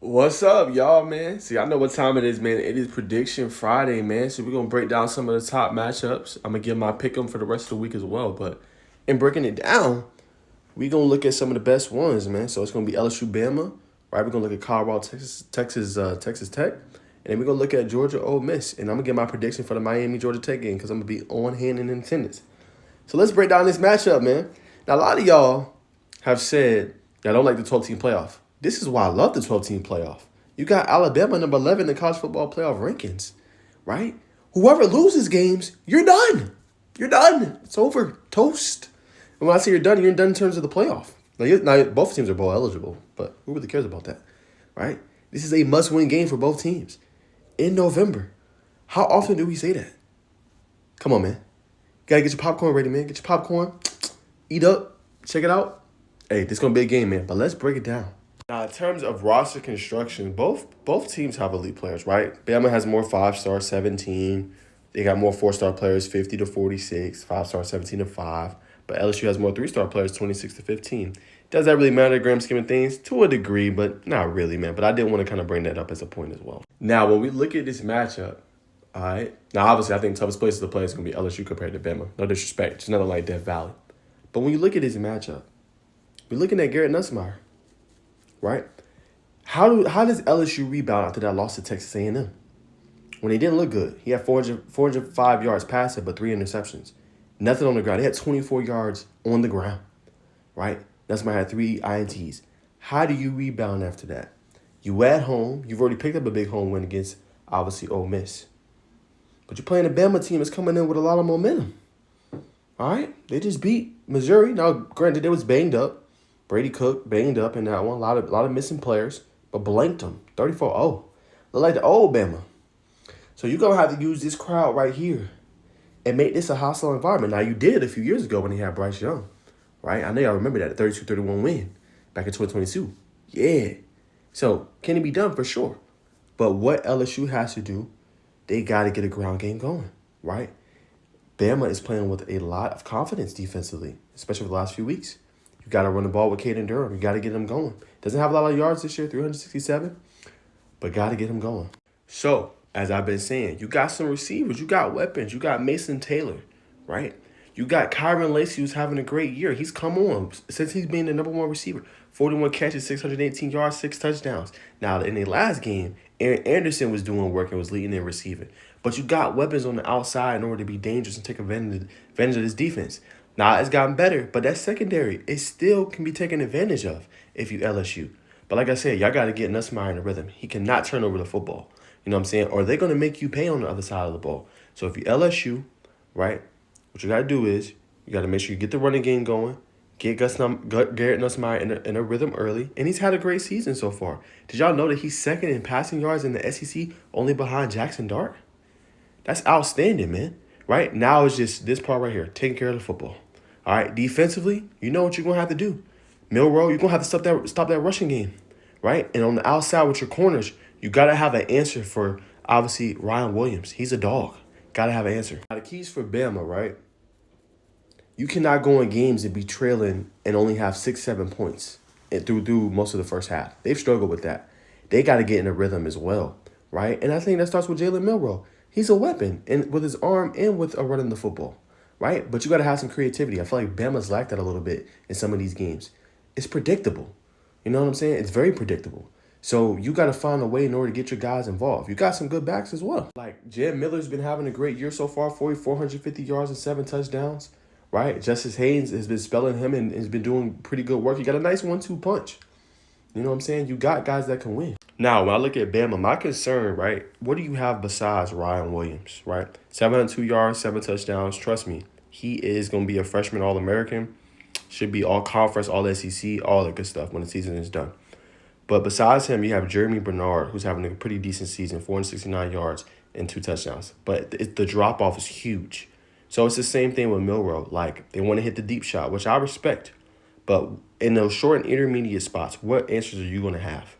What's up, y'all, man? See, I know what time it is, man. It is Prediction Friday, man. So we're gonna break down some of the top matchups. I'm gonna give my pick 'em for the rest of the week as well. But in breaking it down, we're gonna look at some of the best ones, man. So it's gonna be LSU Bama, right? We're gonna look at Colorado, Texas Tech, and then we're gonna look at Georgia Ole Miss. And I'm gonna get my prediction for the Miami Georgia Tech game because I'm gonna be on hand in attendance. So let's break down this matchup, man. Now a lot of y'all have said y'all don't like the 12-team playoff. This is why I love the 12-team playoff. You got Alabama number 11 in the college football playoff rankings, right? Whoever loses games, you're done. You're done. It's over. Toast. And when I say you're done in terms of the playoff. Now both teams are bowl eligible, but who really cares about that, right? This is a must-win game for both teams in November. How often do we say that? Come on, man. You gotta get your popcorn ready, man. Get your popcorn. Eat up. Check it out. Hey, this is gonna be a game, man. But let's break it down. Now, in terms of roster construction, both teams have elite players, right? Bama has more 5-star, 17. They got more 4-star players, 50 to 46. 5-star, 17 to 5. But LSU has more 3-star players, 26 to 15. Does that really matter, grand scheme of things? To a degree, but not really, man. But I did want to kind of bring that up as a point as well. Now, when we look at this matchup, all right. Now, obviously, I think the toughest place to play is going to be LSU compared to Bama. No disrespect. It's nothing like Death Valley. But when you look at this matchup, we're looking at Garrett Nussmeier, right? How does LSU rebound after that loss to Texas A&M? When he didn't look good, he had 405 yards passing, but 3 interceptions. Nothing on the ground. He had 24 yards on the ground, right? Nussmeier had 3 INTs. How do you rebound after that? You at home. You've already picked up a big home win against, obviously, Ole Miss. But you're playing a Bama team that's coming in with a lot of momentum. All right? They just beat Missouri. Now, granted, they was banged up. Brady Cook banged up in that one. A lot of missing players, but blanked them. 34-0. Look like the old Bama. So you're going to have to use this crowd right here and make this a hostile environment. Now, you did a few years ago when he had Bryce Young, right? I know y'all remember that, 32-31 win back in 2022. Yeah. So, can it be done? For sure. But what LSU has to do, they got to get a ground game going, right? Bama is playing with a lot of confidence defensively, especially for the last few weeks. You got to run the ball with Caden Durham. You got to get him going. Doesn't have a lot of yards this year, 367, but got to get him going. So, as I've been saying, you got some receivers. You got weapons. You got Mason Taylor, right? You got Kyron Lacy, who's having a great year. He's come on since he's been the number one receiver. 41 catches, 618 yards, 6 touchdowns. Now, in the last game, Aaron Anderson was doing work and was leading in receiving. But you got weapons on the outside in order to be dangerous and take advantage of this defense. Now, it's gotten better, but that secondary, it still can be taken advantage of if you LSU. But like I said, y'all got to get Nussmeier in the rhythm. He cannot turn over the football. You know what I'm saying? Or they're going to make you pay on the other side of the ball. So if you LSU, right, what you got to do is you got to make sure you get the running game going, get Garrett Nussmeier in a rhythm early, and he's had a great season so far. Did y'all know that he's second in passing yards in the SEC, only behind Jackson Dart? That's outstanding, man. Right? Now it's just this part right here, taking care of the football. All right, defensively, you know what you're going to have to do. Milroe, you're going to have to stop that rushing game, right? And on the outside with your corners, you got to have an answer for, obviously, Ryan Williams. He's a dog. Got to have an answer. Now, the keys for Bama, right? You cannot go in games and be trailing and only have 6-7 points through most of the first half. They've struggled with that. They got to get in a rhythm as well, right? And I think that starts with Jalen Milroe. He's a weapon and with his arm and with running the football, right? But you got to have some creativity. I feel like Bama's lacked that a little bit in some of these games. It's predictable. You know what I'm saying? It's very predictable. So you got to find a way in order to get your guys involved. You got some good backs as well. Like Jed Miller's been having a great year so far, 450 yards and 7 touchdowns, right? Justice Haynes has been spelling him and has been doing pretty good work. You got a nice 1-2 punch. You know what I'm saying? You got guys that can win. Now, when I look at Bama, my concern, right, what do you have besides Ryan Williams, right? 702 yards, 7 touchdowns. Trust me, he is going to be a freshman All-American. Should be all-conference, all-SEC, all that good stuff when the season is done. But besides him, you have Jeremy Bernard, who's having a pretty decent season, 469 yards and 2 touchdowns. But the drop-off is huge. So it's the same thing with Milroe. Like, they want to hit the deep shot, which I respect. But in those short and intermediate spots, what answers are you going to have?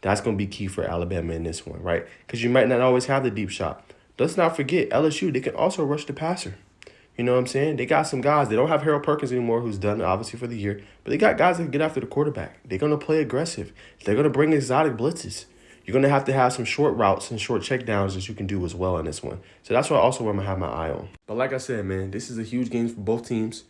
That's going to be key for Alabama in this one, right? Because you might not always have the deep shot. Let's not forget, LSU, they can also rush the passer. You know what I'm saying? They got some guys. They don't have Harold Perkins anymore, who's done obviously for the year. But they got guys that can get after the quarterback. They're going to play aggressive. They're going to bring exotic blitzes. You're going to have some short routes and short checkdowns that you can do as well in this one. So that's what also where I'm going to have my eye on. But like I said, man, this is a huge game for both teams.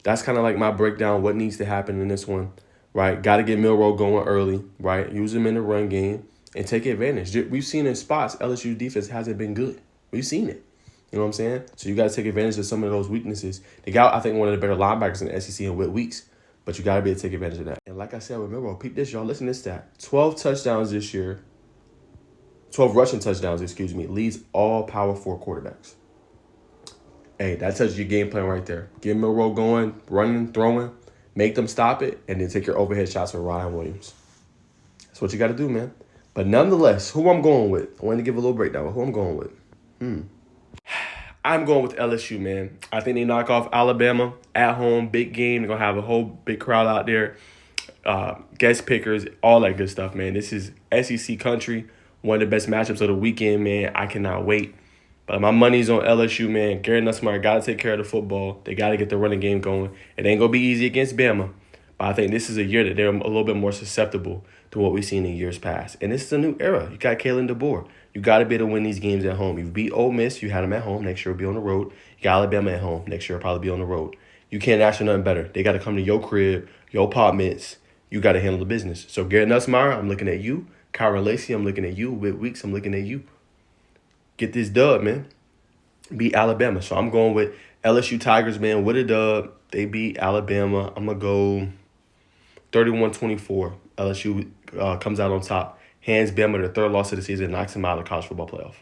That's kind of like my breakdown, what needs to happen in this one, right? Got to get Milroe going early, right? Use him in the run game and take advantage. We've seen in spots LSU defense hasn't been good. We've seen it. You know what I'm saying? So you got to take advantage of some of those weaknesses. They got, I think, one of the better linebackers in the SEC in Whit Weeks, but you got to be able to take advantage of that. And like I said with Milroe, peep this, y'all. Listen to this stat. 12 touchdowns this year. 12 rushing touchdowns, leads all Power 4 quarterbacks. Hey, that tells you your game plan right there. Get Milroe going, running, throwing, make them stop it, and then take your overhead shots with Ryan Williams. That's what you got to do, man. But nonetheless, who I'm going with, I wanted to give a little breakdown of who I'm going with. I'm going with LSU, man. I think they knock off Alabama at home, big game. They're going to have a whole big crowd out there, guest pickers, all that good stuff, man. This is SEC country, one of the best matchups of the weekend, man. I cannot wait. But my money's on LSU, man. Garrett Nussmeier got to take care of the football. They got to get the running game going. It ain't going to be easy against Bama. But I think this is a year that they're a little bit more susceptible to what we've seen in years past. And this is a new era. You got Kalen DeBoer. You got to be able to win these games at home. You beat Ole Miss. You had them at home. Next year will be on the road. You got Alabama at home. Next year will probably be on the road. You can't ask for nothing better. They got to come to your crib, your apartments. You got to handle the business. So Garrett Nussmeier, I'm looking at you. Kyron Lacey, I'm looking at you. Whit Weeks, I'm looking at you. Get this dub, man. Beat Alabama. So I'm going with LSU Tigers, man, with a dub. They beat Alabama. I'm going to go 31-24. LSU comes out on top. Hands Bama, their third loss of the season, knocks them out of the college football playoff.